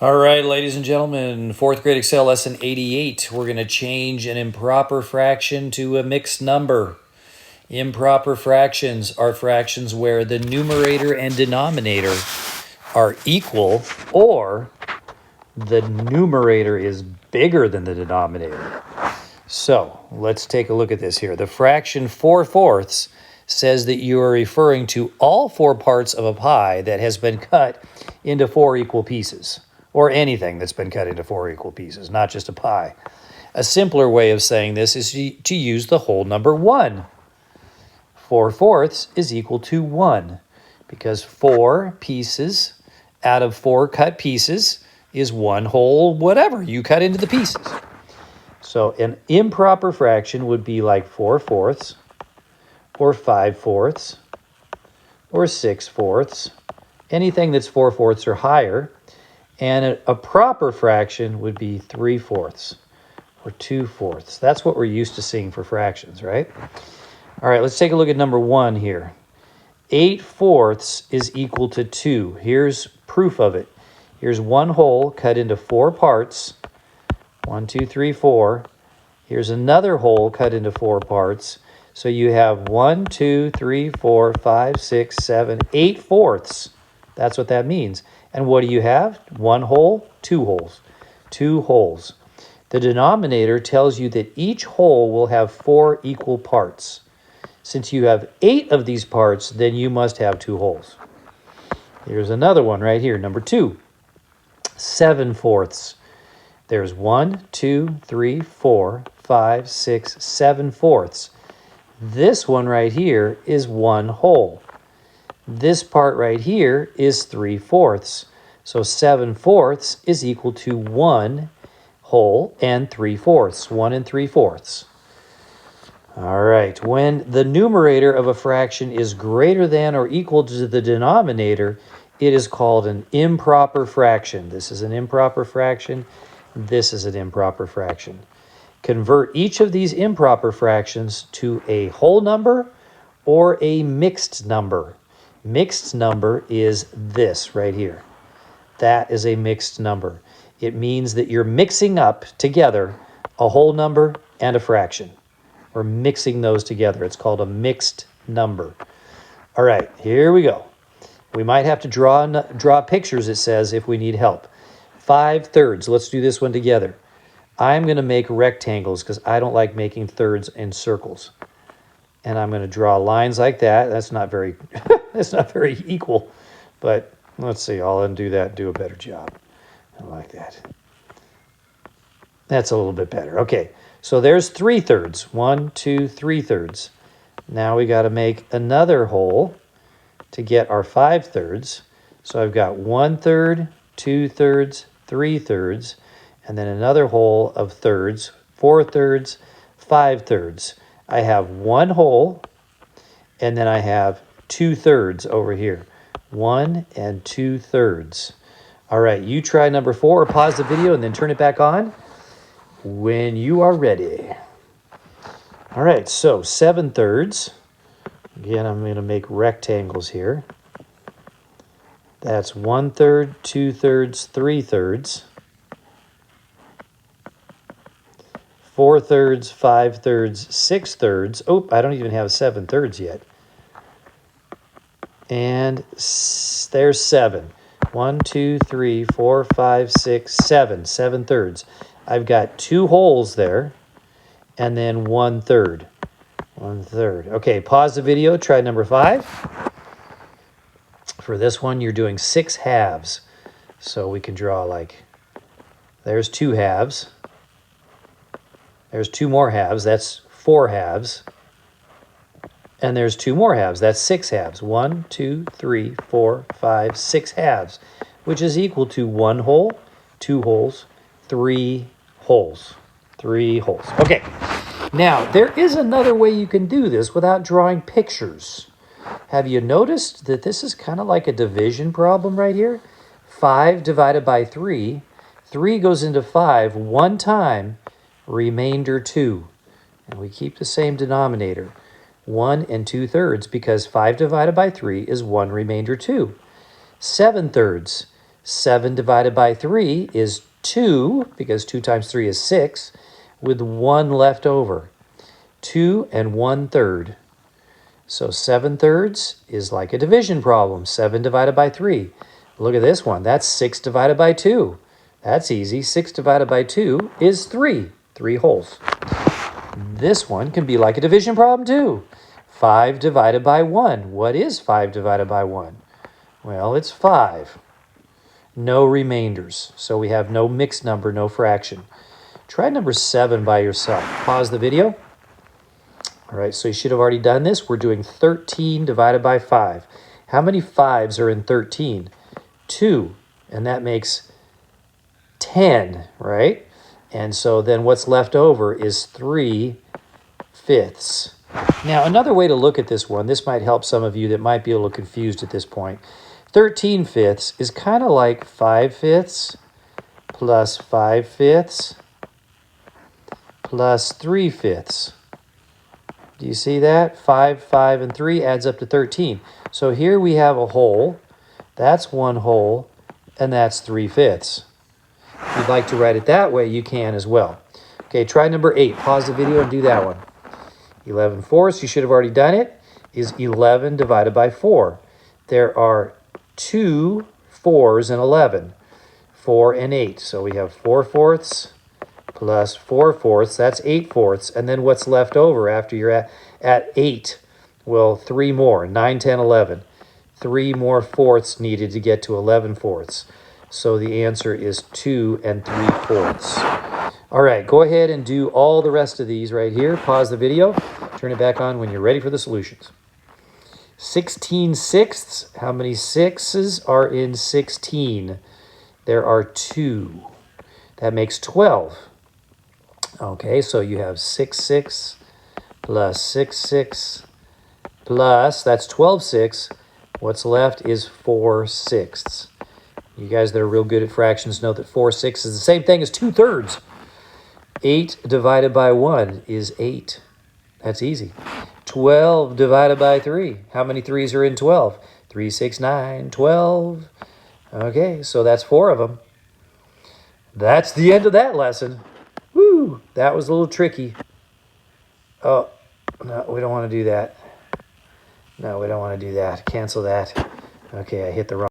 All right, ladies and gentlemen, fourth grade Excel lesson 88. We're going to change an improper fraction to a mixed number. Improper fractions are fractions where the numerator and denominator are equal or the numerator is bigger than the denominator. So let's take a look at this here. The fraction 4/4 says that you are referring to all 4 parts of a pie that has been cut into 4 equal pieces, or anything that's been cut into 4 equal pieces, not just a pie. A simpler way of saying this is to use the whole number 1. 4/4 is equal to 1 because 4 pieces out of 4 cut pieces is 1 whole whatever you cut into the pieces. So an improper fraction would be like 4/4 or 5/4 or 6/4, anything that's 4/4 or higher. And a proper fraction would be 3/4 or 2/4. That's what we're used to seeing for fractions, right? All right, let's take a look at number 1 here. 8/4 is equal to 2. Here's proof of it. Here's 1 whole cut into 4 parts. 1, 2, 3, 4. Here's another whole cut into 4 parts. So you have 1, 2, 3, 4, 5, 6, 7, 8/4. That's what that means. And what do you have? 1 whole, 2 holes. 2 holes. The denominator tells you that each whole will have 4 equal parts. Since you have 8 of these parts, then you must have 2 holes. Here's another one right here, number 2. 7/4. There's 1, 2, 3, 4, 5, 6, 7/4. This one right here is 1 whole. This part right here is 3/4. So 7/4 is equal to 1 whole and 3/4. 1 and 3/4. All right, when the numerator of a fraction is greater than or equal to the denominator, it is called an improper fraction. This is an improper fraction. This is an improper fraction. Convert each of these improper fractions to a whole number or a mixed number. Mixed number is this right here. That is a mixed number. It means that you're mixing up together a whole number and a fraction. We're mixing those together. It's called a mixed number. All right, here we go. We might have to draw pictures, it says, if we need help. 5/3. Let's do this one together. I'm going to make rectangles because I don't like making thirds in circles. And I'm going to draw lines like that. That's not very that's not very equal. But let's see. I'll undo that and do a better job. I like that. That's a little bit better. Okay. So there's 3/3. 1, 2, 3/3. Now we got to make another hole to get our 5/3. So I've got 1/3, 2/3, 3/3, and then another hole of thirds, 4/3, 5/3. I have 1 whole, and then I have 2/3 over here. 1 and 2/3. All right, you try number 4 or pause the video and then turn it back on when you are ready. All right, so 7/3. Again, I'm going to make rectangles here. That's 1/3, 2/3, 3/3. 4/3, 5/3, 6/3. Oh, I don't even have 7/3 yet. And there's 7. 1, 2, 3, 4, 5, 6, 7. 7/3. I've got 2 holes there, and then 1/3. 1/3. Okay, pause the video. Try number 5. For this one, you're doing 6 halves. So we can draw like, there's 2 halves. There's 2 more halves. That's 4 halves. And there's 2 more halves. That's 6 halves. 1, 2, 3, 4, 5, 6 halves, which is equal to 1 hole, 2 holes, 3 holes. 3 holes. Okay. Now, there is another way you can do this without drawing pictures. Have you noticed that this is kind of like a division problem right here? 5 divided by 3. 3 goes into 5 one time, remainder 2. And we keep the same denominator, 1 and 2/3, because 5 divided by 3 is 1 remainder 2. 7/3. 7 divided by 3 is 2, because 2 times 3 is 6, with 1 left over. 2 and 1/3. So 7/3 is like a division problem. 7 divided by 3. Look at this one. That's 6 divided by 2. That's easy. 6 divided by 2 is 3. 3 wholes. This one can be like a division problem too. 5 divided by 1. What is 5 divided by 1? Well, it's 5. No remainders. So we have no mixed number, no fraction. Try number 7 by yourself. Pause the video. All right, so you should have already done this. We're doing 13 divided by 5. How many 5s are in 13? 2, and that makes 10, right? And so then what's left over is 3/5. Now, another way to look at this one, this might help some of you that might be a little confused at this point. 13/5 is kind of like 5/5 plus 5/5 plus 3/5. Do you see that? 5, 5, and 3 adds up to 13. So here we have a whole. That's 1 whole, and that's 3/5. If you'd like to write it that way, you can as well. Okay, try number 8. Pause the video and do that one. 11/4, you should have already done it, is 11 divided by 4. There are 2 4s in 11, 4 and 8. So we have 4/4 plus 4/4, that's 8/4. And then what's left over after you're at 8? Well, 3 more, 9, 10, 11. 3 more fourths needed to get to 11/4. So the answer is 2 and 3/4. All right, go ahead and do all the rest of these right here. Pause the video. Turn it back on when you're ready for the solutions. 16/6. How many 6s are in 16? There are 2. That makes 12. Okay, so you have 6/6 plus 6/6 plus, that's 12/6. What's left is 4/6. You guys that are real good at fractions know that 4/6 is the same thing as 2/3. 8 divided by 1 is 8. That's easy. 12 divided by 3. How many 3s are in 12? 3, 6, 9, 12. Okay, so that's 4 of them. That's the end of that lesson. Woo, that was a little tricky. Oh, no, we don't want to do that. No, we don't want to do that. Cancel that. Okay, I hit the wrong